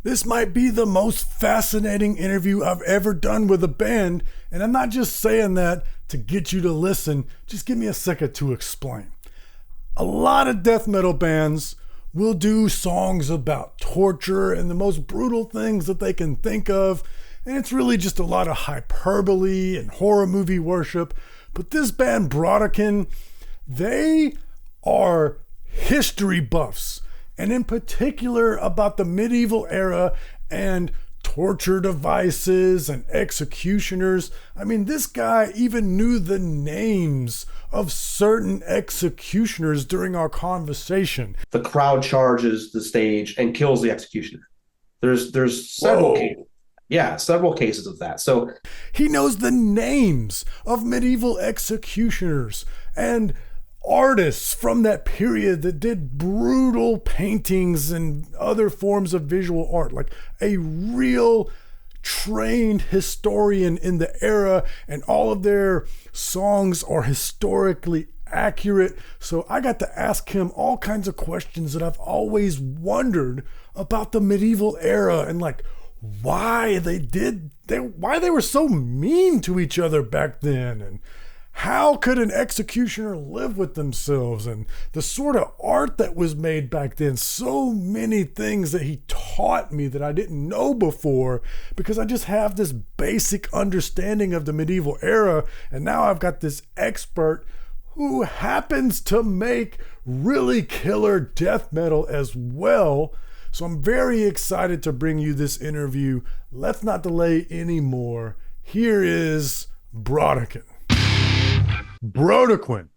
This might be the most fascinating interview I've ever done with a band, and I'm not just saying that to get you to listen. Just give me a second to explain. A lot of death metal bands will do songs about torture and the most brutal things that they can think of, and it's really just a lot of hyperbole and horror movie worship. But this band, Brodequin, they are history buffs, and in particular about the medieval era and torture devices and executioners. I mean, this guy even knew the names of certain executioners during our conversation. The crowd charges the stage and kills the executioner. There's several cases. Yeah, several cases of that. So he knows the names of medieval executioners and artists from that period that did brutal paintings and other forms of visual art, like a real trained historian in the era, and all of their songs are historically accurate. So I got to ask him all kinds of questions that I've always wondered about the medieval era, and like why they were so mean to each other back then, and how could an executioner live with themselves, and the sort of art that was made back then. So many things that he taught me that I didn't know before, because I just have this basic understanding of the medieval era, and now I've got this expert who happens to make really killer death metal as well. So I'm very excited to bring you this interview. Let's not delay anymore. Here is Brodequin. Brodequin,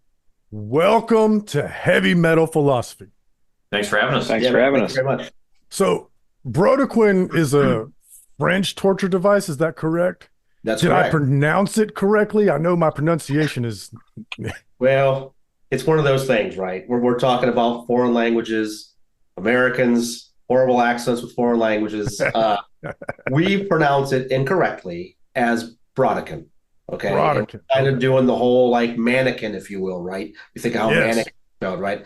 welcome to Heavy Metal Philosophy. Thanks for having us. Thanks very much. So Brodequin is a French torture device, is that correct? That's Did correct. I pronounce it correctly? I know my pronunciation is... Well, it's one of those things, right? We're talking about foreign languages, Americans, horrible accents with foreign languages. We pronounce it incorrectly as Brodequin. Okay. Brodequin. Kind of doing the whole like mannequin, if you will, right? You think how mannequin spelled, right?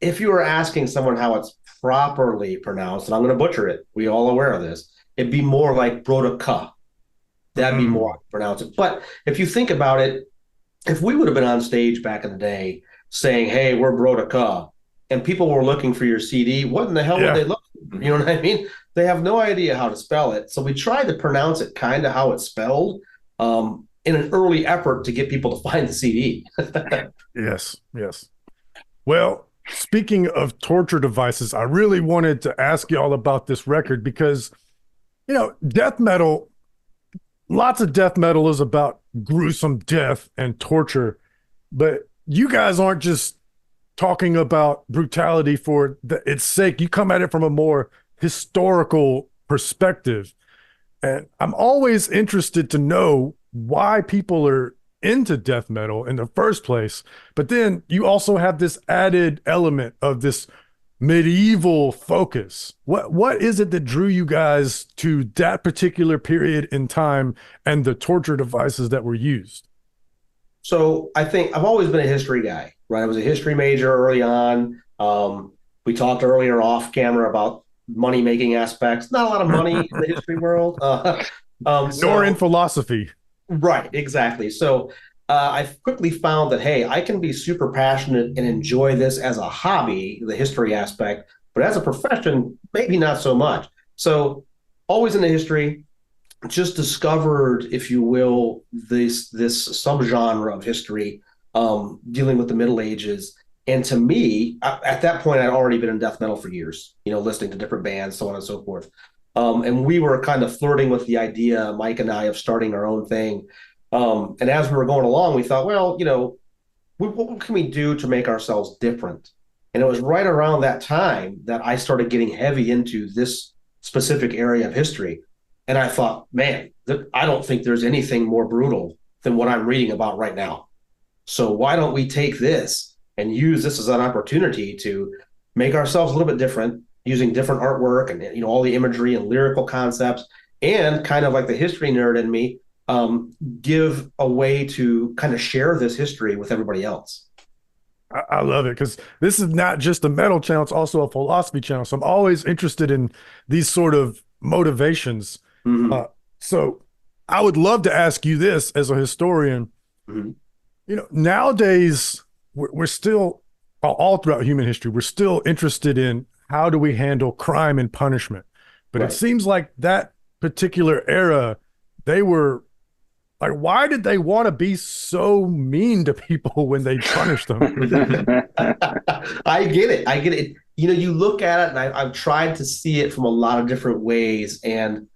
If you were asking someone how it's properly pronounced, and I'm going to butcher it, we all aware of this, it'd be more like Brodequin. That'd be more pronounced. But if you think about it, if we would have been on stage back in the day saying, hey, we're Brodequin, and people were looking for your CD, what in the hell would they look for? You know what I mean? They have no idea how to spell it. So we tried to pronounce it kind of how it's spelled, in an early effort to get people to find the CD. Yes. Well, speaking of torture devices, I really wanted to ask y'all about this record because, death metal, lots of death metal is about gruesome death and torture, but you guys aren't just talking about brutality for its sake. You come at it from a more historical perspective. And I'm always interested to know why people are into death metal in the first place. But then you also have this added element of this medieval focus. What is it that drew you guys to that particular period in time and the torture devices that were used? So I think I've always been a history guy, right? I was a history major early on. We talked earlier off camera about money-making aspects. Not a lot of money in the history world. Nor in philosophy. Right, exactly. So I quickly found that, hey, I can be super passionate and enjoy this as a hobby, the history aspect, but as a profession, maybe not so much. So always into history, just discovered, if you will, this subgenre of history dealing with the Middle Ages. And to me, at that point, I'd already been in death metal for years, listening to different bands, so on and so forth. And we were kind of flirting with the idea, Mike and I, of starting our own thing. And as we were going along, we thought, well, what can we do to make ourselves different? And it was right around that time that I started getting heavy into this specific area of history. And I thought, man, I don't think there's anything more brutal than what I'm reading about right now. So why don't we take this and use this as an opportunity to make ourselves a little bit different, using different artwork and all the imagery and lyrical concepts, and kind of like the history nerd in me, give a way to kind of share this history with everybody else. I love it because this is not just a metal channel, it's also a philosophy channel. So I'm always interested in these sort of motivations. Uh, Hmm. so I would love to ask you this as a historian. Hmm. Nowadays we're still all throughout human history, we're still interested in how do we handle crime and punishment. But it Right. seems like that particular era, they were like, why did they want to be so mean to people when they punished them? I get it. I get it. You know, you look at it, and I've tried to see it from a lot of different ways. And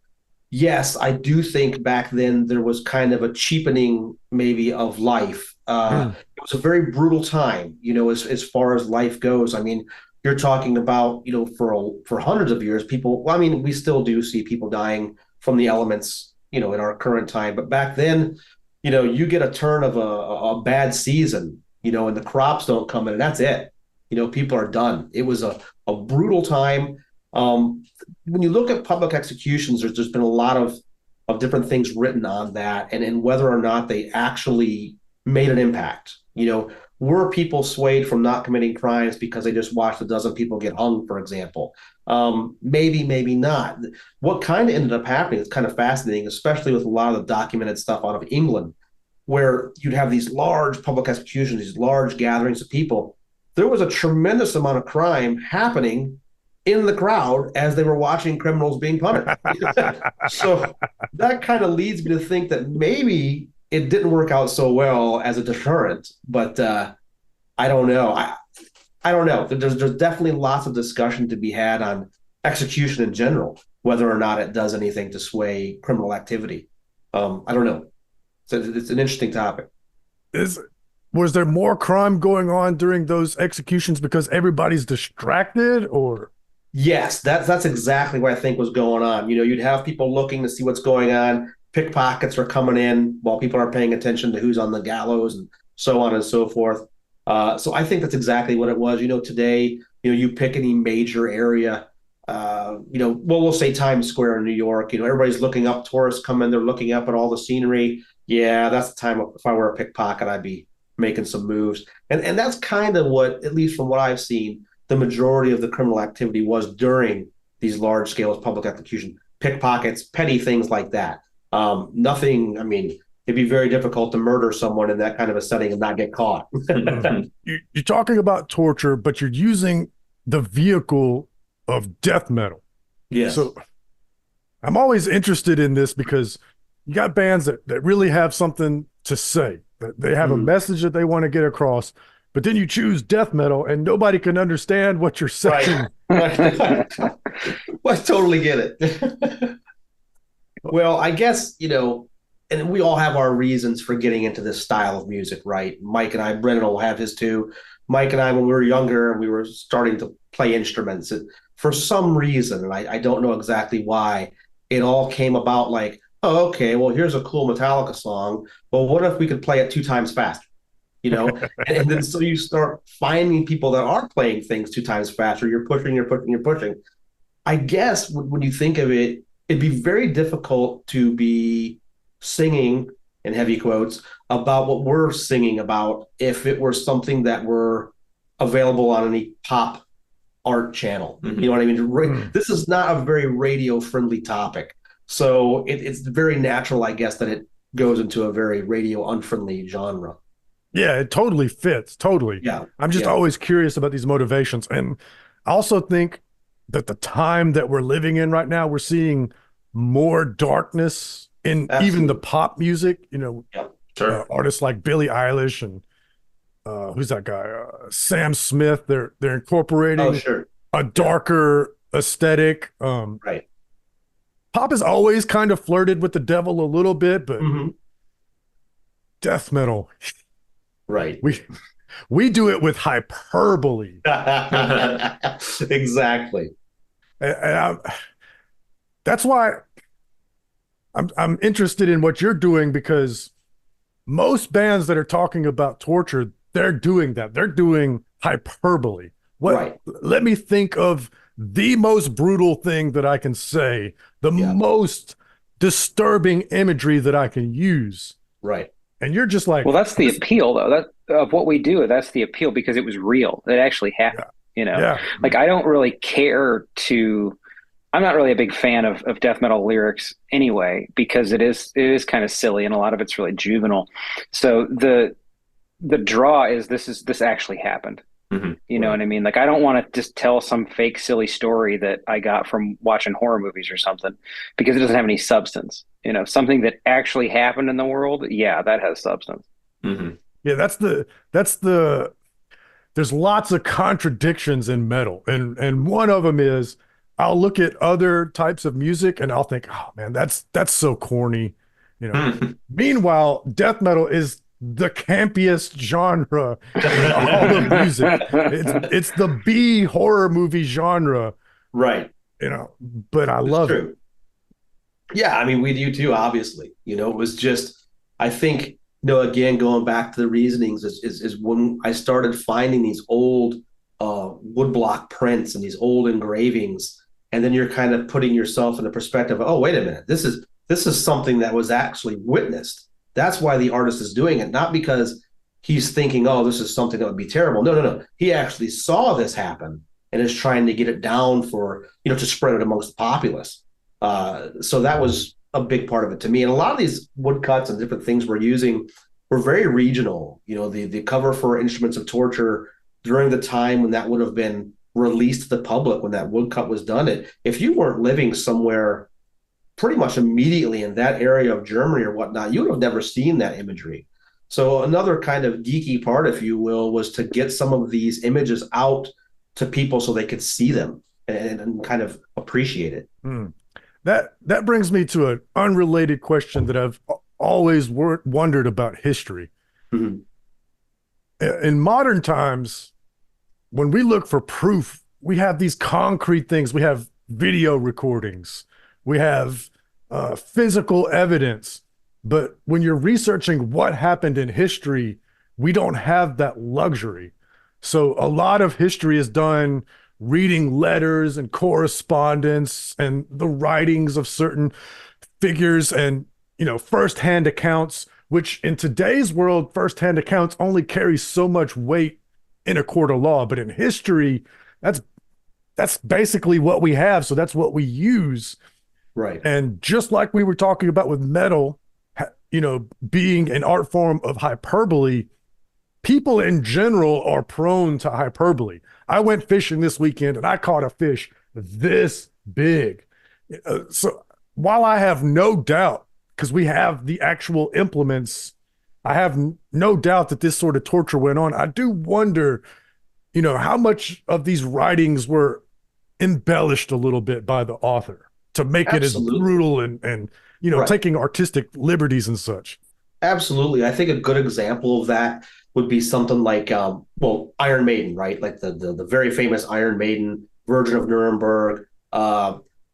yes, I do think back then there was kind of a cheapening, maybe, of life. Mm. It was a very brutal time, as far as life goes. I mean, you're talking about, for hundreds of years, people. Well, I mean, we still do see people dying from the elements, in our current time. But back then, you get a turn of a bad season, and the crops don't come in, and that's it. People are done. It was a brutal time. When you look at public executions, there's been a lot of different things written on that, and whether or not they actually made an impact. Were people swayed from not committing crimes because they just watched a dozen people get hung, for example? Maybe, maybe not. What kind of ended up happening is kind of fascinating, especially with a lot of the documented stuff out of England, where you'd have these large public executions, these large gatherings of people. There was a tremendous amount of crime happening in the crowd as they were watching criminals being punished. So that kind of leads me to think that maybe it didn't work out so well as a deterrent, but I don't know. I don't know. There's definitely lots of discussion to be had on execution in general, whether or not it does anything to sway criminal activity. I don't know. So it's an interesting topic. Is Was there more crime going on during those executions because everybody's distracted, or Yes, that's exactly what I think was going on. You'd have people looking to see what's going on. Pickpockets are coming in while people are paying attention to who's on the gallows and so on and so forth. So I think that's exactly what it was. Today, you pick any major area, well, we'll say Times Square in New York. Everybody's looking up. Tourists come in, they're looking up at all the scenery. Yeah, that's the time. If I were a pickpocket, I'd be making some moves. And that's kind of what, at least from what I've seen, the majority of the criminal activity was during these large scale public execution, pickpockets, petty things like that. Nothing, I mean, it'd be very difficult to murder someone in that kind of a setting and not get caught. you're talking about torture, but you're using the vehicle of death metal. Yes. So I'm always interested in this because you got bands that really have something to say, that they have a Mhm. message that they want to get across, but then you choose death metal and nobody can understand what you're Right. saying. Right. I totally get it. Well, I guess, and we all have our reasons for getting into this style of music, right? Mike and I, Brennan will have his too. Mike and I, when we were younger and we were starting to play instruments, for some reason, and I don't know exactly why, it all came about like, oh, okay, well, here's a cool Metallica song. Well, what if we could play it two times faster? And then so you start finding people that are playing things two times faster. You're pushing, you're pushing, you're pushing. I guess when you think of it, it'd be very difficult to be singing in heavy quotes about what we're singing about if it were something that were available on any pop art channel. Mhm. You know what I mean? Mm. This is not a very radio friendly topic. So it's very natural, I guess, that it goes into a very radio unfriendly genre. Yeah, it totally fits. Totally. Yeah. I'm just Yeah. always curious about these motivations. And I also think that the time that we're living in right now, we're seeing more darkness in even the Absolutely. pop music. Yeah. Sure. Artists like Billie Eilish and who's that guy? Sam Smith. They're Oh, incorporating sure. a Yeah. darker aesthetic. Right. Pop has always kind of flirted with the devil a little bit, but Hmm. death metal, Right. we we do it with hyperbole. Exactly. And that's why I'm interested in what you're doing because most bands that are talking about torture, they're doing that. They're doing hyperbole. What Right. Let me think of the most brutal thing that I can say, the Yeah. most disturbing imagery that I can use. Right. And you're just like, Well, that's the this, appeal, though. That of what we do. That's the appeal because it was real. It actually happened. yeah, You know, yeah. like I don't really care to. I'm not really a big fan of death metal lyrics anyway because it is kind of silly and a lot of it's really juvenile. So the draw is this actually happened. Mhm. You know Right. what I mean? Like I don't want to just tell some fake silly story that I got from watching horror movies or something because it doesn't have any substance. You know, something that actually happened in the world, yeah, that has substance. Mhm. Yeah, that's the there's lots of contradictions in metal. And one of them is I'll look at other types of music and I'll think, oh man, that's so corny. You know. Mhm. Meanwhile, death metal is the campiest genre in all of music. It's the B horror movie genre, Right. but I It's love it. true. Yeah, I mean, we do too, obviously. It was just, I think, again, going back to the reasonings is when I started finding these old woodblock prints and these old engravings, and then you're kind of putting yourself in the perspective of, oh, wait a minute, this is something that was actually witnessed. That's why the artist is doing it, not because he's thinking, oh, this is something that would be terrible. No, no, no. He actually saw this happen and is trying to get it down for, to spread it amongst the populace. So that was a big part of it to me. And a lot of these woodcuts and different things we're using were very regional. The cover for Instruments of Torture during the time when that would have been released to the public, when that woodcut was done, if you weren't living somewhere pretty much immediately in that area of Germany or whatnot, you would have never seen that imagery. So another kind of geeky part, if you will, was to get some of these images out to people so they could see them and kind of appreciate it. Hmm. That brings me to an unrelated question that I've always wondered about history. Mhm. In modern times, when we look for proof, we have these concrete things. We have video recordings, we have physical evidence. But when you're researching what happened in history, we don't have that luxury. So a lot of history is done reading letters and correspondence and the writings of certain figures and firsthand accounts, which in today's world firsthand accounts only carry so much weight in a court of law, but in history that's that's basically what we have, so that's what we use. Right. And just like we were talking about with metal, being an art form of hyperbole, people in general are prone to hyperbole. I went fishing this weekend and I caught a fish this big. So while I have no doubt, because we have the actual implements, I have no doubt that this sort of torture went on. I do wonder, how much of these writings were embellished a little bit by the author to make it as Absolutely. brutal and Right. taking artistic liberties and such. Absolutely. I think a good example of that would be something like, well, Iron Maiden, right? Like the very famous Iron Maiden, Virgin of Nuremberg.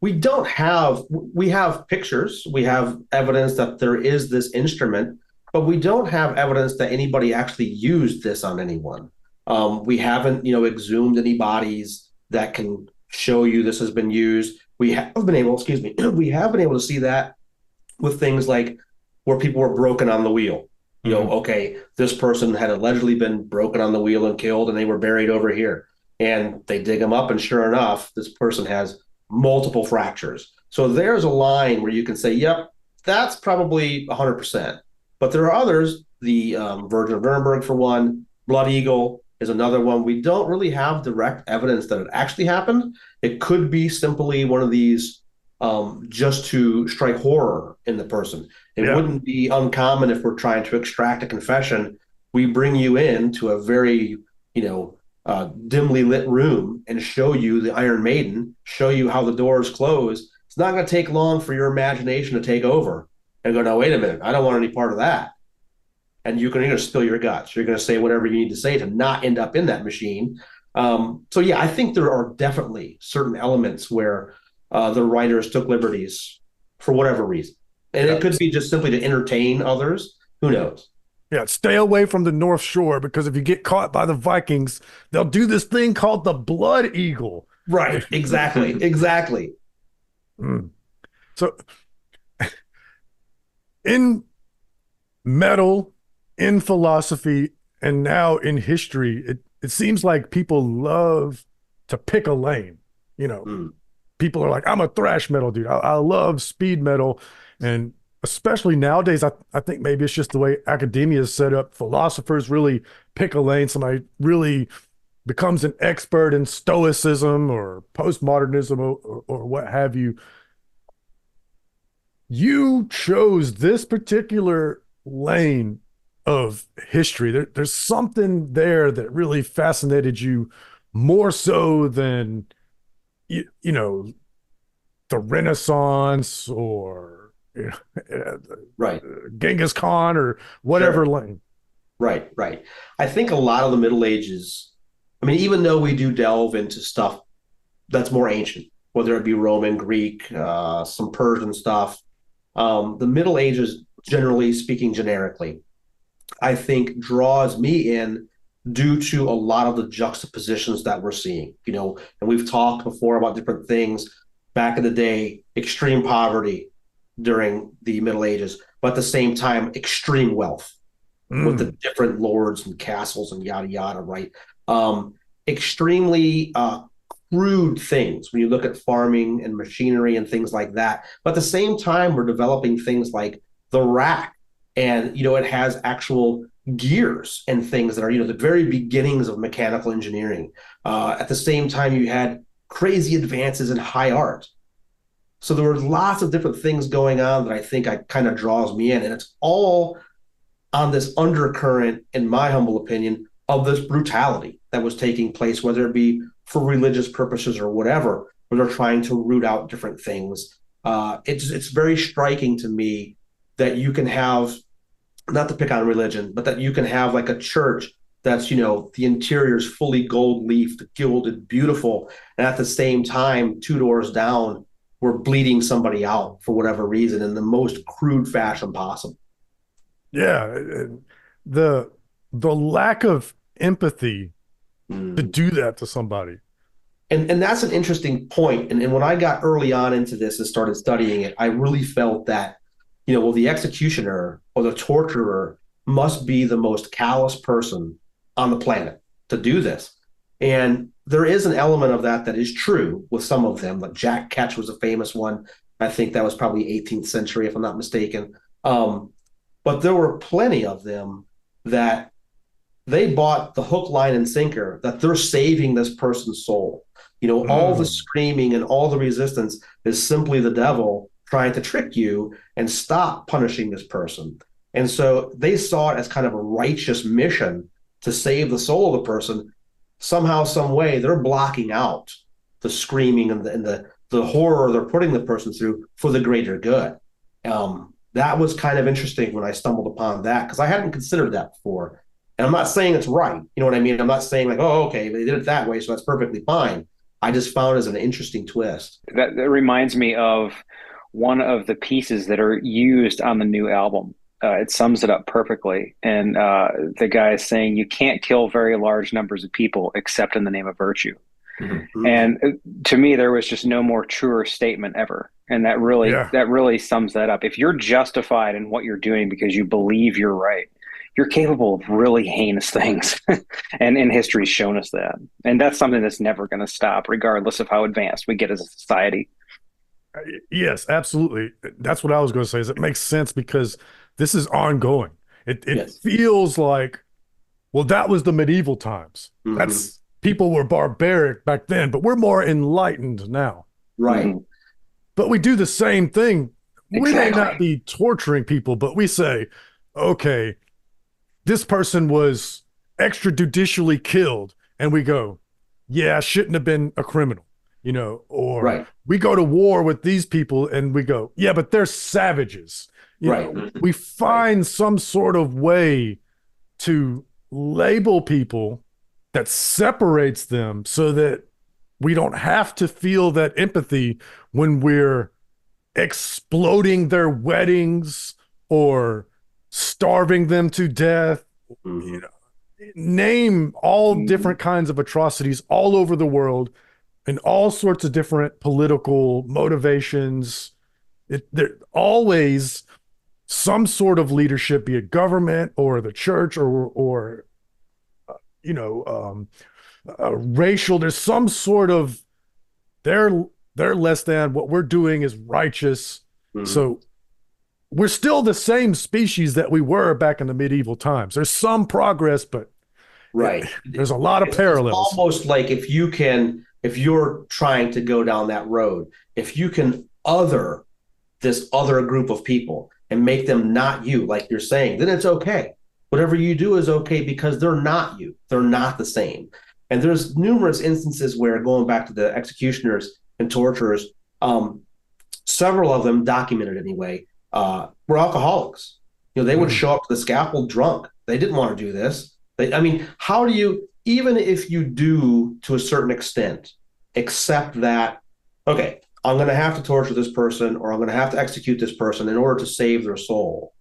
We have pictures, we have evidence that there is this instrument, but we don't have evidence that anybody actually used this on anyone. We haven't, exhumed any bodies that can show you this has been used. We have been able, excuse me, we have been able to see that with things like where people were broken on the wheel. Mm-hmm. Okay, this person had allegedly been broken on the wheel and killed, and they were buried over here. And they dig them up, and sure enough, this person has multiple fractures. So there's a line where you can say, yep, that's probably 100%. But there are others, the Virgin of Nuremberg, for one, Blood Eagle is another one. We don't really have direct evidence that it actually happened. It could be simply one of these just to strike horror in the person. It Yeah. wouldn't be uncommon if we're trying to extract a confession. We bring you into a very, dimly lit room and show you the Iron Maiden, show you how the doors close. It's not going to take long for your imagination to take over and go, no, wait a minute, I don't want any part of that. And you're going to spill your guts. You're going to say whatever you need to say to not end up in that machine. So yeah, I think there are definitely certain elements where the writers took liberties for whatever reason. And Yeah. it could be just simply to entertain others. Who knows? Yeah, stay away from the North Shore because if you get caught by the Vikings, they'll do this thing called the Blood Eagle. Right. Exactly. Exactly. Mm. So in metal, in philosophy and now in history, it seems like people love to pick a lane. You know, Mm. people are like, I'm a thrash metal dude. I love speed metal. And especially nowadays, I think maybe it's just the way academia is set up. Philosophers really pick a lane. Somebody really becomes an expert in stoicism or postmodernism or what have you. You chose this particular lane of history. There's something there that really fascinated you more so than you know the Renaissance or Right. Genghis Khan or whatever Sure. lane. Right. Right. I think a lot of the Middle Ages, I mean, even though we do delve into stuff that's more ancient, whether it be Roman, Greek, some Persian stuff, the Middle Ages, generally speaking, generically, I think draws me in due to a lot of the juxtapositions that we're seeing. And we've talked before about different things back in the day, extreme poverty during the Middle Ages, but at the same time, extreme wealth with the Mm, different lords and castles and yada yada, right? Extremely crude things when you look at farming and machinery and things like that. But at the same time, we're developing things like the rack, and it has actual gears and things that are the very beginnings of mechanical engineering. At the same time, you had crazy advances in high art. So there were lots of different things going on that I think I kind of draws me in, and it's all on this undercurrent, in my humble opinion, of this brutality that was taking place, whether it be for religious purposes or whatever, where they're trying to root out different things. It's very striking to me that you can have, not to pick on religion, but that you can have like a church that's the interior is fully gold leafed, gilded, beautiful, and at the same time, two doors down, we're bleeding somebody out for whatever reason in the most crude fashion possible. yeah, the the lack of empathy to Mm. do that to somebody. And that's an interesting point. And when I got early on into this and started studying it, I really felt that, well, the executioner or the torturer must be the most callous person on the planet to do this. And there is an element of that is true with some of them. Like Jack Ketch was a famous one. I think that was probably 18th century, if I'm not mistaken. But there were plenty of them that they bought the hook, line, and sinker that they're saving this person's soul. All the Mm, screaming and all the resistance is simply the devil trying to trick you and stop punishing this person. And so they saw it as kind of a righteous mission to save the soul of the person. Somehow, some way, they're blocking out the screaming and the horror they're putting the person through for the greater good. That was kind of interesting when I stumbled upon that because I hadn't considered that before. And I'm not saying it's right. You know what I mean? I'm not saying like, oh, okay, they did it that way, so that's perfectly fine. I just found it as an interesting twist. That reminds me of one of the pieces that are used on the new album. It sums it up perfectly. And the guy is saying, you can't kill very large numbers of people except in the name of virtue. Mm-hmm. And to me, there was just no more truer statement ever. And yeah. that really sums that up. If you're justified in what you're doing because you believe you're right, you're capable of really heinous things. And history's shown us that. And that's something that's never going to stop, regardless of how advanced we get as a society. Yes, absolutely. That's what I was going to say. Is it makes sense because this is ongoing. It Yes. feels like, well, that was the medieval times. Mm-hmm. That's people were barbaric back then, but we're more enlightened now. Right. Mm-hmm. But we do the same thing. We may not Exactly. be torturing people, but we say, okay, this person was extrajudicially killed, and we go, yeah, shouldn't have been a criminal, or Right. we go to war with these people and we go, yeah, but they're savages. Right. We Right. find some sort of way to label people that separates them so that we don't have to feel that empathy when we're exploding their weddings or starving them to death. Mm-hmm. You know, name all different kinds of atrocities all over the world and all sorts of different political motivations. They're always some sort of leadership, be it government or the church or you know, racial. There's some sort of they're less than, what we're doing is righteous. Mhm. So we're still the same species that we were back in the medieval times. There's some progress, but Right. there's a lot of It's parallels. almost like if you're trying to go down that road, if you can other this other group of people and make them not you, like you're saying, then it's okay. Whatever you do is okay because they're not you. They're not the same. And there's numerous instances where, going back to the executioners and torturers, several of them documented anyway, were alcoholics. They would show up to the scaffold drunk. They didn't want to do this. I mean, how do you, even if you do to a certain extent, accept that, okay, I'm going to have to torture this person or I'm going to have to execute this person in order to save their soul?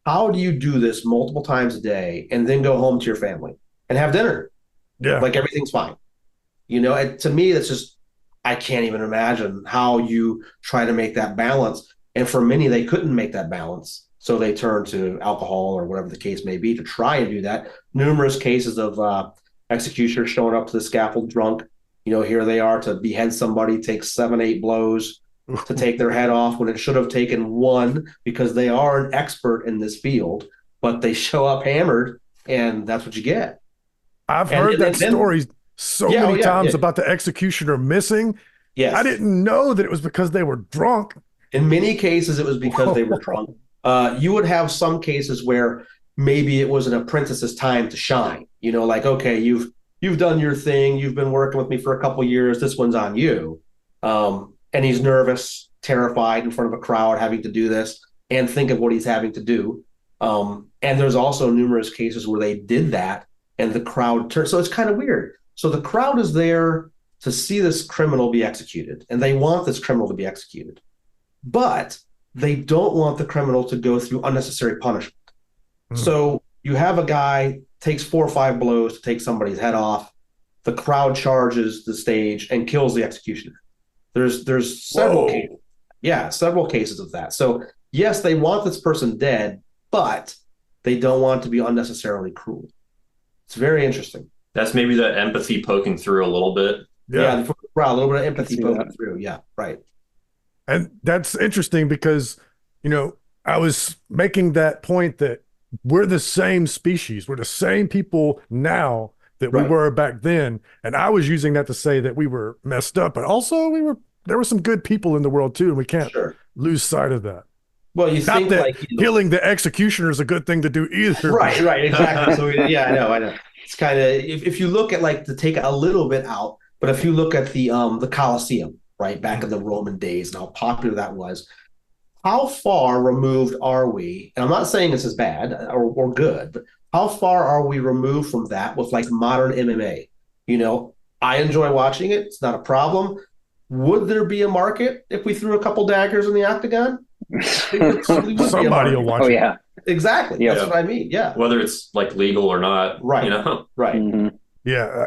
How do you do this multiple times a day and then go home to your family and have dinner? Yeah. Like everything's fine. To me, that's just, I can't even imagine how you try to make that balance. And for many, they couldn't make that balance. So they turned to alcohol or whatever the case may be to try and do that. Numerous cases of executioners showing up to the scaffold drunk. Here they are to behead somebody, take 7-8 blows to take their head off when it should have taken one, because they are an expert in this field, but they show up hammered and that's what you get. I've heard that story so many times about the executioner missing. Yes. I didn't know that it was because they were drunk. In many cases, it was because they were drunk. You would have some cases where maybe it was an apprentice's time to shine. Like, okay, you've done your thing. You've been working with me for a couple of years. This one's on you. And he's nervous, terrified in front of a crowd having to do this and think of what he's having to do. And there's also numerous cases where they did that and the crowd turned. So it's kind of weird. So the crowd is there to see this criminal be executed, and they want this criminal to be executed. But they don't want the criminal to go through unnecessary punishment. So you have a guy takes 4 or 5 blows to take somebody's head off. The crowd charges the stage and kills the executioner. There's several cases. Yeah, several cases of that. So yes, they want this person dead, but they don't want to be unnecessarily cruel. It's very interesting. That's maybe that empathy poking through a little bit. Yeah, a little bit of empathy poking through. Yeah, right. And that's interesting because, I was making that point that we're the same species. We're the same people now that we were back then. And I was using that to say that we were messed up, but also there were some good people in the world too. And we can't lose sight of that. Well, you Not think that killing the executioner is a good thing to do either. Right, exactly. So I know. It's kind of, if you look at, like, to take a little bit out, but if you look at the Colosseum, right, back in the Roman days and how popular that was, how far removed are we? And I'm not saying this is bad or good, but how far are we removed from that with, like, modern MMA? I enjoy watching it. It's not a problem. Would there be a market if we threw a couple daggers in the octagon? Somebody will watch it. Oh, yeah. Exactly. That's what I mean. Yeah. Whether it's, like, legal or not. Right. Right. Mm-hmm. Yeah.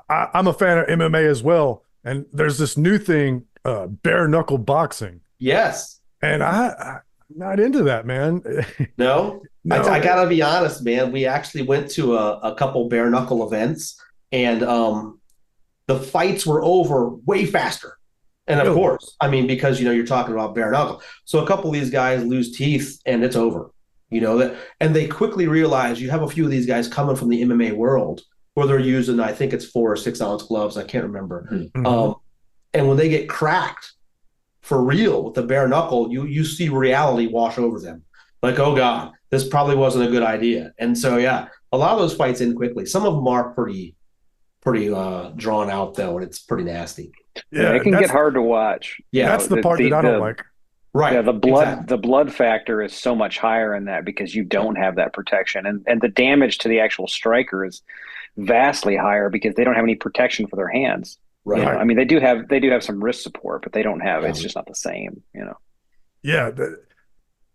I'm a fan of MMA as well. And there's this new thing, bare knuckle boxing. Yes. And I'm not into that, man. No? I gotta be honest, man. We actually went to a couple bare knuckle events, and the fights were over way faster. And of course, because you're talking about bare knuckle. So a couple of these guys lose teeth and it's over. And they quickly realize you have a few of these guys coming from the MMA world where they're using, I think it's 4 or 6 ounce gloves. I can't remember. Mm-hmm. And when they get cracked for real with the bare knuckle, you see reality wash over them. Like, oh God, this probably wasn't a good idea. And so, yeah, a lot of those fights end quickly. Some of them are pretty drawn out though, and it's pretty nasty. Yeah, it can get hard to watch. Yeah, that's the part that I don't like. Right. Yeah, the blood factor is so much higher in that because you don't have that protection, and the damage to the actual striker is vastly higher because they don't have any protection for their hands. Right. They do have some wrist support, but they don't have. It's just not the same. Yeah,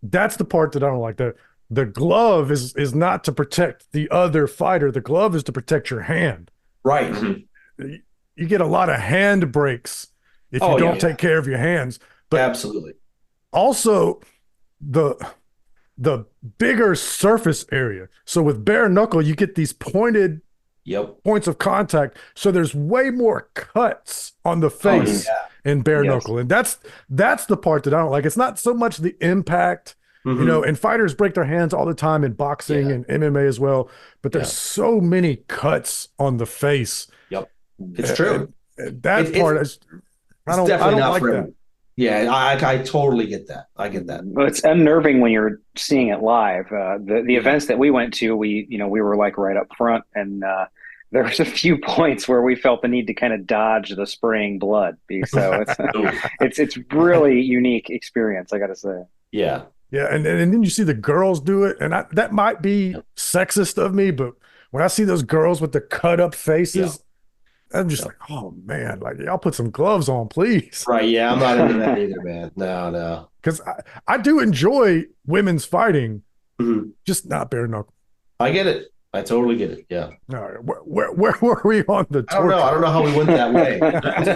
that's the part that I don't like. The glove is not to protect the other fighter. The glove is to protect your hand. Right. Mm-hmm. You get a lot of hand breaks if you don't take care of your hands. But absolutely. Also, the the bigger surface area. So with bare knuckle, you get these pointed Yep. points of contact. So there's way more cuts on the Oh, face yeah. in bare Yes. knuckle. And that's the part that I don't like. It's not so much the impact, Mhm. and fighters break their hands all the time in boxing Yeah. and MMA as well, but there's Yeah. so many cuts on the face. Yep. It's true. That It, part it's is I it's don't definitely not like for that. everyone. Yeah, I totally get that. I get that. Well, it's unnerving when you're seeing it live. The Yeah. events that we went to, we were like right up front, and there was a few points where we felt the need to kind of dodge the spraying blood. So it's Ooh. it's really unique experience, I got to say. Yeah. Yeah, and then you see the girls do it, and that might be sexist of me, but when I see those girls with the cut up faces, I'm just like, oh man, like y'all put some gloves on, please. Right. Yeah, I'm not into that either, man. No. Because I do enjoy women's fighting, Mhm. just not bare knuckle. I get it. I totally get it. Yeah. All right, where were we on the I don't know. I don't know how we went that way.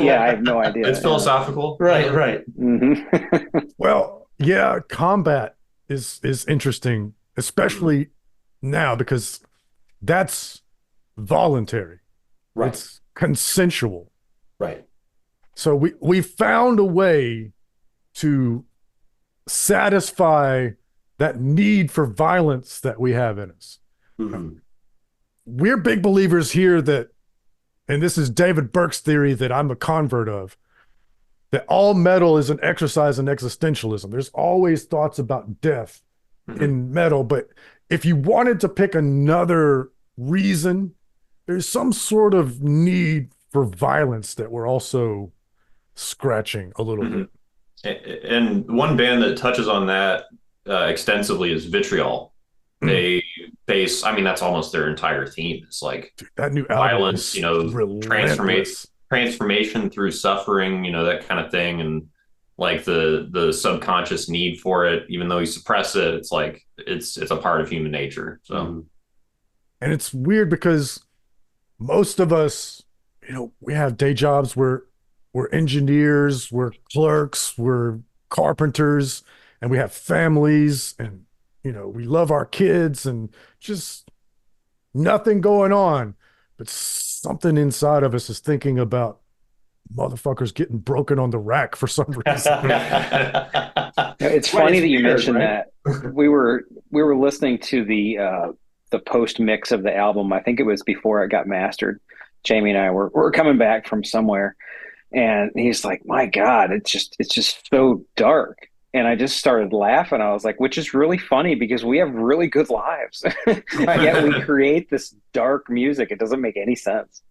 Yeah, I have no idea. It's philosophical. Right. Mhm. Well, yeah, combat is interesting, especially now because that's voluntary. Right. It's consensual. Right. So we found a way to satisfy that need for violence that we have in us. Mhm. We're big believers here that, and this is David Burke's theory that I'm a convert of, that all metal is an exercise in existentialism. There's always thoughts about death in metal, but if you wanted to pick another reason, there's some sort of need for violence that we're also scratching a little bit. And one band that touches on that extensively is Vitriol. They base, I mean, that's almost their entire theme. It's like Dude, that new album violence, is relentless. transformation through suffering, that kind of thing. And like the subconscious need for it, even though you suppress it, it's like it's a part of human nature. So And it's weird because most of us, we have day jobs. We're engineers, we're clerks, we're carpenters, and we have families, and we love our kids, and just nothing going on. But something inside of us is thinking about motherfuckers getting broken on the rack for some reason. It's funny that you mentioned that. We were listening to the post mix of the album. I think it was before it got mastered. Jamie and I were coming back from somewhere, and he's like, "My God, it's just so dark." And I just started laughing. I was like, which is really funny because we have really good lives. Yet we create this dark music. It doesn't make any sense.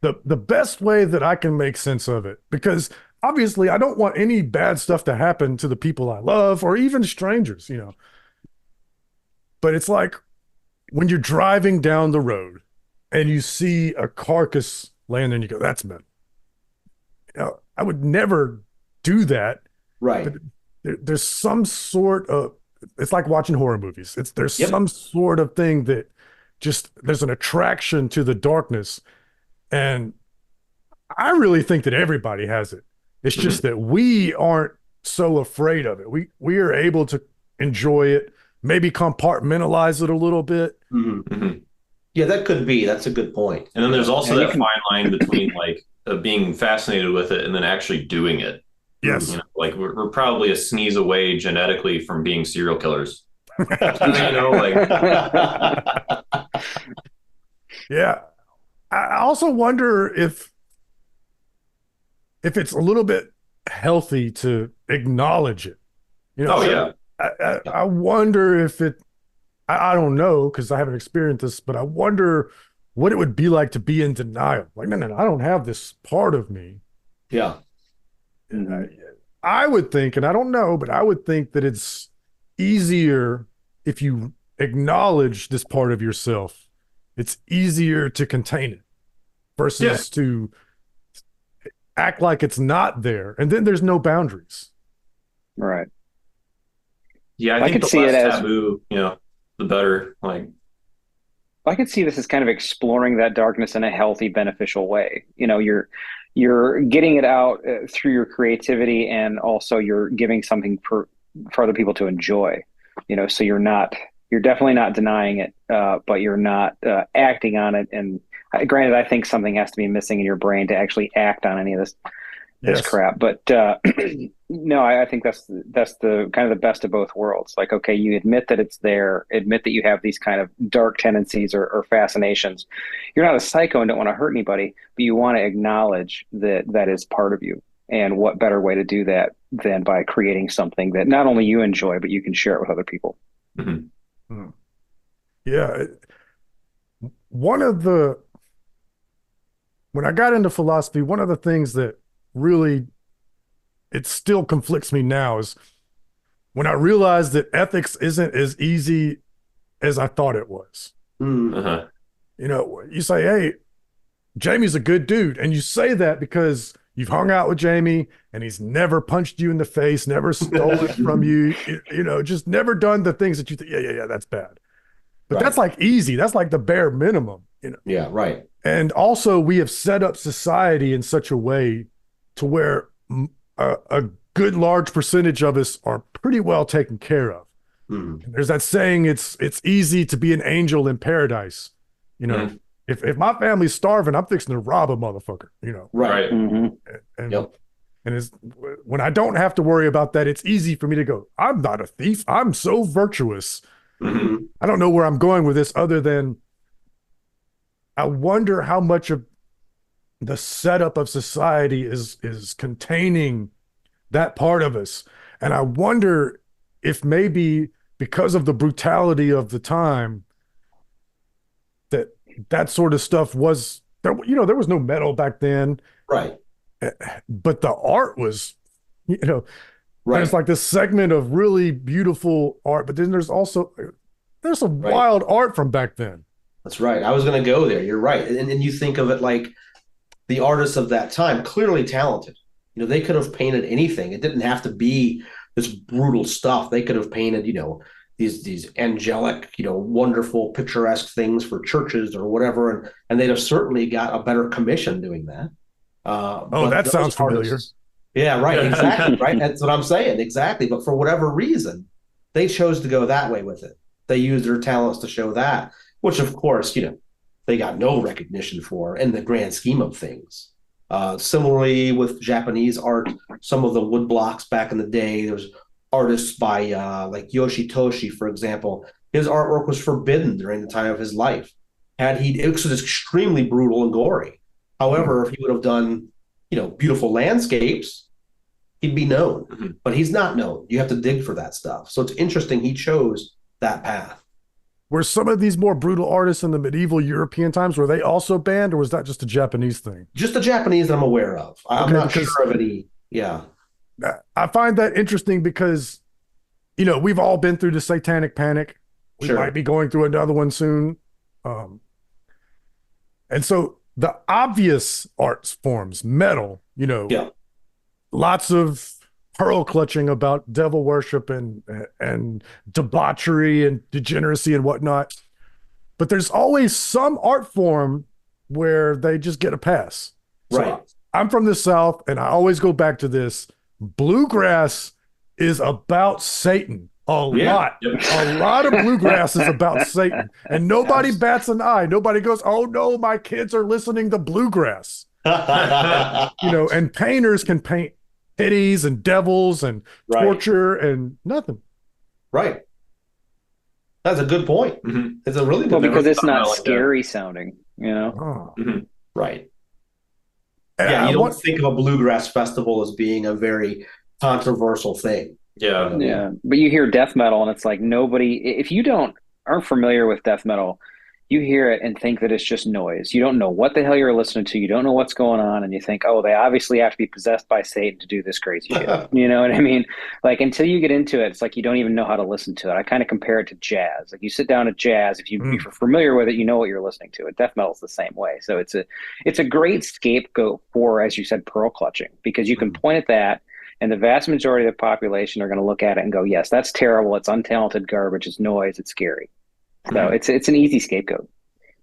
The best way that I can make sense of it, because obviously I don't want any bad stuff to happen to the people I love or even strangers, But it's like when you're driving down the road and you see a carcass laying there and you go, that's metal. I would never do that. Right. But there's some sort of, it's like watching horror movies. There's Yep. some sort of thing that there's an attraction to the darkness. And I really think that everybody has it. It's just that we aren't so afraid of it. We are able to enjoy it, maybe compartmentalize it a little bit. Yeah, that could be. That's a good point. And then there's also And that fine line between like being fascinated with it and then actually doing it. Yes. Like we're probably a sneeze away genetically from being serial killers. Like Yeah. I also wonder if it's a little bit healthy to acknowledge it. Oh yeah. I wonder if I don't know because I haven't experienced this, but I wonder what it would be like to be in denial. Like, no, I don't have this part of me. Yeah. I would think, and I don't know, but I would think that it's easier if you acknowledge this part of yourself. It's easier to contain it versus to act like it's not there. And then there's no boundaries. Right. Yeah, I I think could the see it less as- taboo, the better. Like I could see this as kind of exploring that darkness in a healthy, beneficial way. You're getting it out through your creativity, and also you're giving something for other people to enjoy. So you're definitely not denying it, but you're not acting on it. And granted, I think something has to be missing in your brain to actually act on any of this Yes. crap. But no, I think that's the kind of the best of both worlds. Like, okay, you admit that it's there, admit that you have these kind of dark tendencies or fascinations. You're not a psycho and don't want to hurt anybody, but you want to acknowledge that that is part of you. And what better way to do that than by creating something that not only you enjoy, but you can share it with other people. Mm-hmm. Yeah. When I got into philosophy, one of the things that really, it still conflicts me now is when I realized that ethics isn't as easy as I thought it was. Uh-huh. You say, hey, Jamie's a good dude. And you say that because you've hung out with Jamie and he's never punched you in the face, never stolen from you, just never done the things that you think, yeah, that's bad. But that's like easy. That's like the bare minimum, Yeah, right. And also we have set up society in such a way to where a good large percentage of us are pretty well taken care of. Mm-hmm. There's that saying, it's easy to be an angel in paradise. Mm-hmm. If my family's starving, I'm fixing to rob a motherfucker, Right. Mm-hmm. And, Yep. and it's, when I don't have to worry about that, it's easy for me to go, I'm not a thief. I'm so virtuous. Mm-hmm. I don't know where I'm going with this other than I wonder how much of the setup of society is containing that part of us. And I wonder if maybe because of the brutality of the time that sort of stuff was there. There was no metal back then, Right. but the art was, Right. there's like this segment of really beautiful art, but then there's some wild art from back then. That's right. I was going to go there. You're right. And you think of it like the artists of that time, clearly talented. They could have painted anything. It didn't have to be this brutal stuff. They could have painted, these angelic, wonderful, picturesque things for churches or whatever. And they'd have certainly got a better commission doing that. But that sounds familiar. Yeah, right. Exactly. Right. That's what I'm saying. Exactly. But for whatever reason, they chose to go that way with it. They used their talents to show that, which of course, they got no recognition for in the grand scheme of things. Similarly with Japanese art, some of the wood blocks back in the day, there was artists by like Yoshitoshi, for example. His artwork was forbidden during the time of his life. It was extremely brutal and gory. However, if he would have done, beautiful landscapes, he'd be known. Mm-hmm. But he's not known. You have to dig for that stuff. So it's interesting he chose that path. Were some of these more brutal artists in the medieval European times, were they also banned, or was that just a Japanese thing? Just the Japanese that I'm aware of. I'm not sure of any. Yeah. I find that interesting because, we've all been through the satanic panic. We might be going through another one soon. And so the obvious arts forms, metal, lots of pearl clutching about devil worship and debauchery and degeneracy and whatnot. But there's always some art form where they just get a pass. Right. So I'm from the South, and I always go back to this. Bluegrass is about Satan. A lot of bluegrass is about Satan. And nobody bats an eye. Nobody goes, oh no, my kids are listening to bluegrass. And painters can paint pities and devils and torture and nothing. Right. That's a good point. Mm-hmm. It's a really good point. Because it's not scary sounding, Mm-hmm. Right. And yeah, you don't think of a bluegrass festival as being a very controversial thing. Yeah. Yeah. But you hear death metal and it's like if you aren't familiar with death metal, you hear it and think that it's just noise. You don't know what the hell you're listening to. You don't know what's going on. And you think, oh, they obviously have to be possessed by Satan to do this crazy shit. You know what I mean? Like, until you get into it, it's like you don't even know how to listen to it. I kind of compare it to jazz. Like, you sit down at jazz, if you're familiar with it, you know what you're listening to. And death metal is the same way. So it's a great scapegoat for, as you said, pearl clutching, because you can point at that and the vast majority of the population are going to look at it and go, yes, that's terrible. It's untalented garbage. It's noise. It's scary. So it's an easy scapegoat.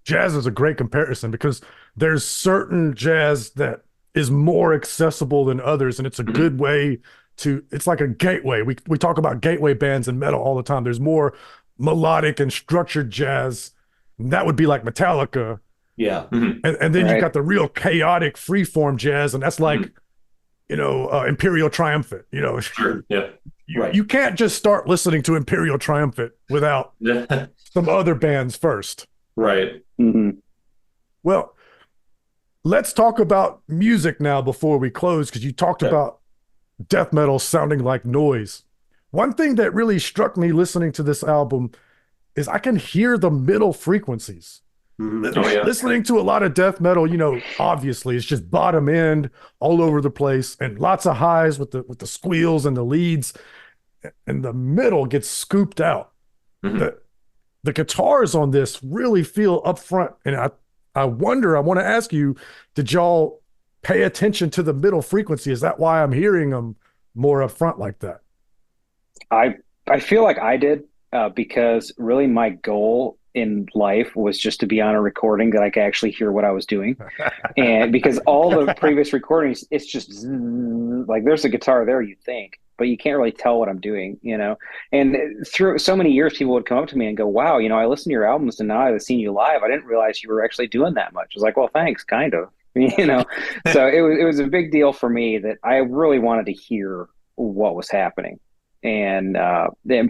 Jazz is a great comparison because there's certain jazz that is more accessible than others, and it's a good way to, it's like a gateway. We talk about gateway bands in metal all the time. There's more melodic and structured jazz. That would be like Metallica. Yeah. And then you've got the real chaotic freeform jazz, and that's like, Imperial Triumphant, Sure. Yeah. You can't just start listening to Imperial Triumphant without some other bands first. Right. Well, let's talk about music now before we close, because you talked about death metal sounding like noise. One thing that really struck me listening to this album is I can hear the middle frequencies. Listening to a lot of death metal, obviously it's just bottom end all over the place and lots of highs with the squeals and the leads, and the middle gets scooped out. The guitars on this really feel upfront, and I want to ask you, did y'all pay attention to the middle frequency? Is that why I'm hearing them more upfront like that? I feel like I did, because really my goal in life was just to be on a recording that I could actually hear what I was doing. And because all the previous recordings, it's just like there's a guitar there, you think, but you can't really tell what I'm doing, And through so many years, people would come up to me and go, wow, I listened to your albums and now I've seen you live. I didn't realize you were actually doing that much. I was like, well, thanks, kind of, So it was a big deal for me that I really wanted to hear what was happening. And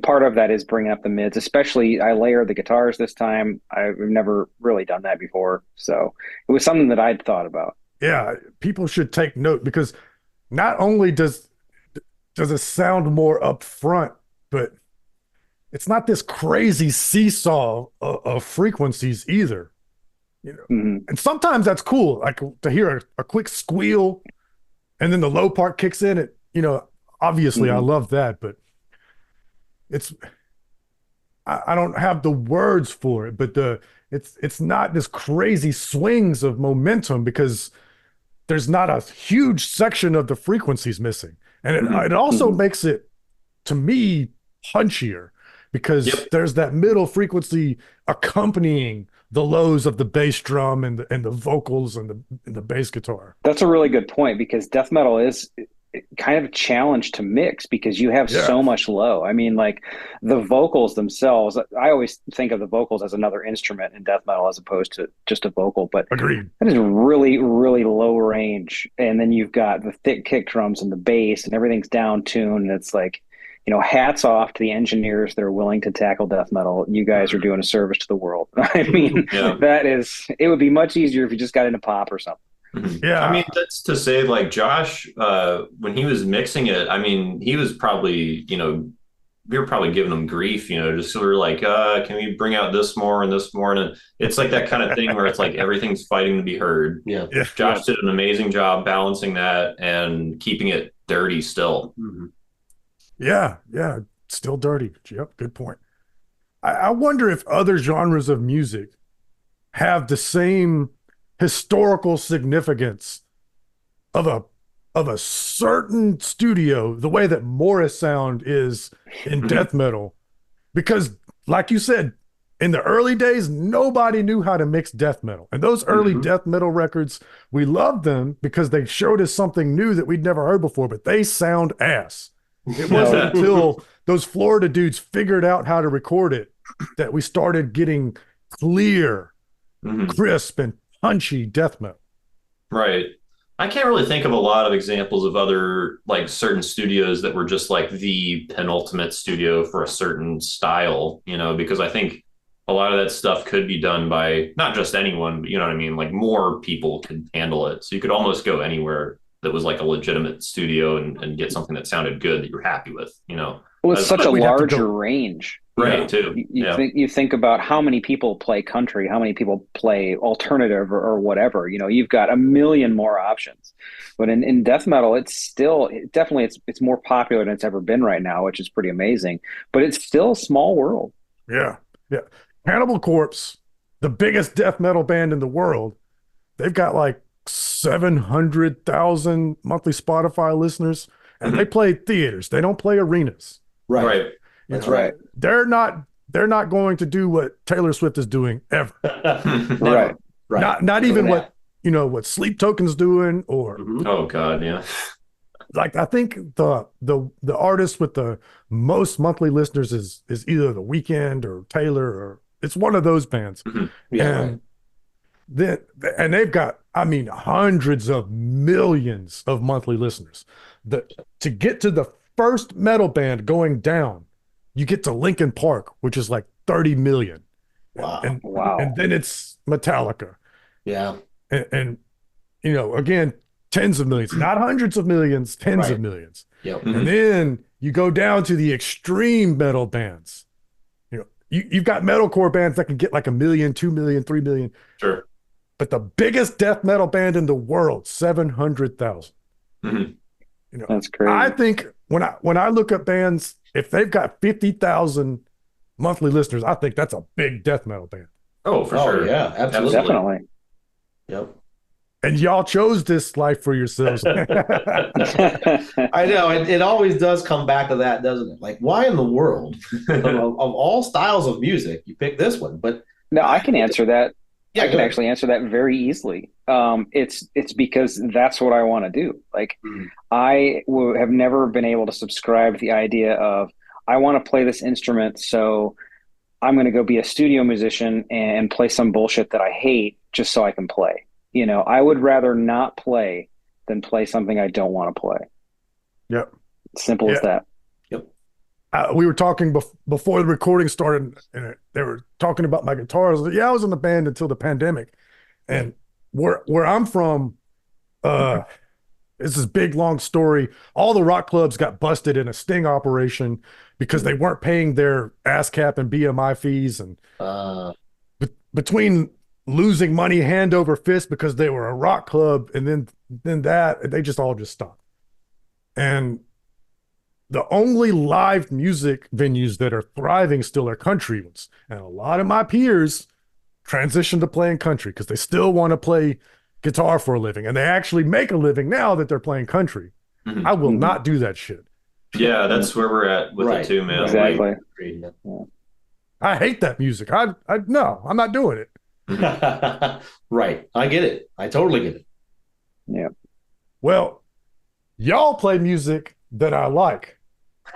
part of that is bringing up the mids, especially I layered the guitars this time. I've never really done that before. So it was something that I'd thought about. Yeah, people should take note, because not only does it sound more upfront, but it's not this crazy seesaw of frequencies either. And sometimes that's cool, like to hear a quick squeal and then the low part kicks in. Obviously I love that, but I don't have the words for it, but it's not this crazy swings of momentum, because there's not a huge section of the frequencies missing. And it also makes it, to me, punchier, because there's that middle frequency accompanying the lows of the bass drum and the vocals and the bass guitar. That's a really good point, because death metal is kind of a challenge to mix, because you have so much low. I mean, like the vocals themselves, I always think of the vocals as another instrument in death metal as opposed to just a vocal, but Agreed. That is really, really low range. And then you've got the thick kick drums and the bass and everything's down tuned. And it's like, hats off to the engineers that are willing to tackle death metal. You guys are doing a service to the world. I mean, it would be much easier if you just got into pop or something. Yeah, I mean, that's to say, like Josh, when he was mixing it, I mean, he was probably, we were probably giving him grief, just sort of like, can we bring out this more and this more? And it's like that kind of thing where it's like everything's fighting to be heard. Yeah. Josh did an amazing job balancing that and keeping it dirty still. Yeah, still dirty. Yep, good point. I wonder if other genres of music have the same historical significance of a certain studio, the way that Morris sound is in death metal. Because like you said, in the early days, nobody knew how to mix death metal. And those early death metal records, we loved them because they showed us something new that we'd never heard before, but they sound ass. It wasn't until those Florida dudes figured out how to record it that we started getting clear, crisp, and punchy death metal. Right. I can't really think of a lot of examples of other, like, certain studios that were just like the penultimate studio for a certain style, because I think a lot of that stuff could be done by not just anyone, but what I mean? Like more people could handle it. So you could almost go anywhere that was like a legitimate studio and get something that sounded good that you're happy with, Well, it's such a larger range. Right, too. You think about how many people play country, how many people play alternative or whatever. You've got a million more options. But in death metal, it's more popular than it's ever been right now, which is pretty amazing. But it's still a small world. Yeah. Cannibal Corpse, the biggest death metal band in the world, they've got like 700,000 monthly Spotify listeners, and they play theaters. They don't play arenas. Right. That's right. They're not going to do what Taylor Swift is doing ever. Right. Not even what Sleep Token's doing, or oh god, yeah. like I think the artist with the most monthly listeners is either The Weeknd or Taylor, or it's one of those bands. Yeah, And right. then and they've got, I mean, hundreds of millions of monthly listeners. The To get to the first metal band going down, you get to Linkin Park, which is like 30 million. Wow. And Wow. then it's Metallica. Yeah. And you know, again, tens of millions, not hundreds of millions, tens of Right. millions. Yep. And then you go down to the extreme metal bands. You know, you've got metalcore bands that can get like 1 million, 2 million, 3 million. Sure. But the biggest death metal band in the world, 700,000. Mhm. You know, That's crazy. I think when I look at bands, if they've got 50,000 monthly listeners, I think that's a big death metal band. Oh, for Oh, sure. yeah, absolutely. Definitely. Yep. And y'all chose this life for yourselves. I know it always does come back to that, doesn't it? Like, why in the world, of all styles of music, you pick this one? But No, I can answer that. yeah, I go can ahead. actually answer that very easily. It's because that's what I want to do. Like, Mhm. have never been able to subscribe to the idea of I want to play this instrument, so I'm going to go be a studio musician and play some bullshit that I hate just so I can play. You know, I would rather not play than play something I don't want to play. Yep. Simple as Yeah. that. Yep. We were talking before the recording started, and they were talking about my guitar. I was like, yeah, I was in the band until the pandemic. And where I'm from, it's this big long story. All the rock clubs got busted in a sting operation because they weren't paying their ASCAP and BMI fees, and Uh, between losing money hand over fist because they were a rock club, and then that they just all just stopped. And the only live music venues that are thriving still are country ones. And a lot of my peers transitioned to playing country because they still want to play guitar for a living. And they actually make a living now that they're playing country. Mhm. I will Mhm. not do that shit. Yeah, that's where we're at with Right. it too, man. Exactly. I hate that music. No, I'm not doing it. right. I get it. I totally get it. Yeah. Well, y'all play music that I like.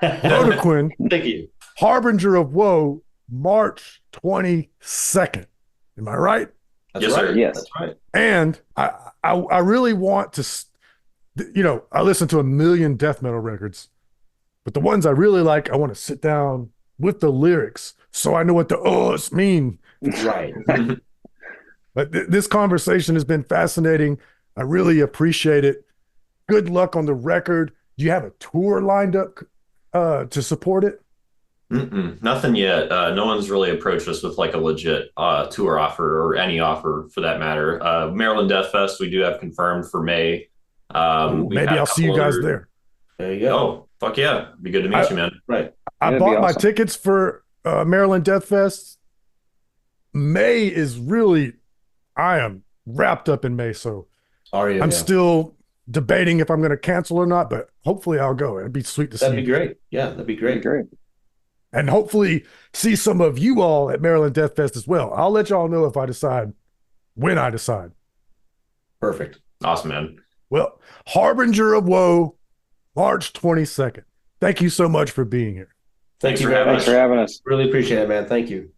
Brodequin, Thank you. Harbinger of Woe, March 22nd. Am I right? That's Yes, right. sir. Yes. That's right. And I really want to, you know, I listen to 1 million death metal records, but the ones I really like, I want to sit down with the lyrics so I know what the ohs mean. Right. But this conversation has been fascinating. I really appreciate it. Good luck on the record. Do you have a tour lined up to support it? Nothing yet. No one's really approached us with like a legit tour offer or any offer for that matter. Maryland Death Fest, we do have confirmed for May. We've Maybe had a I'll see you couple guys other- there. There you go. Oh, fuck yeah. Be good to meet you, man. Right. I That'd be bought my awesome. tickets for Maryland Death Fest. May is really, I am wrapped up in May, so Are you? I'm Yeah. still debating if I'm going to cancel or not, but hopefully I'll go. It'd be sweet to That'd see be you. great. Yeah, that'd be great. Great. And hopefully see some of you all at Maryland Death Fest as well. I'll let y'all know if I decide, when I decide. Perfect. Awesome, man. Well, Harbinger of Woe, March 22nd. Thank you so much for being here. Thank Thanks you for very having much. Thanks for having us. Really appreciate it, man. Thank you.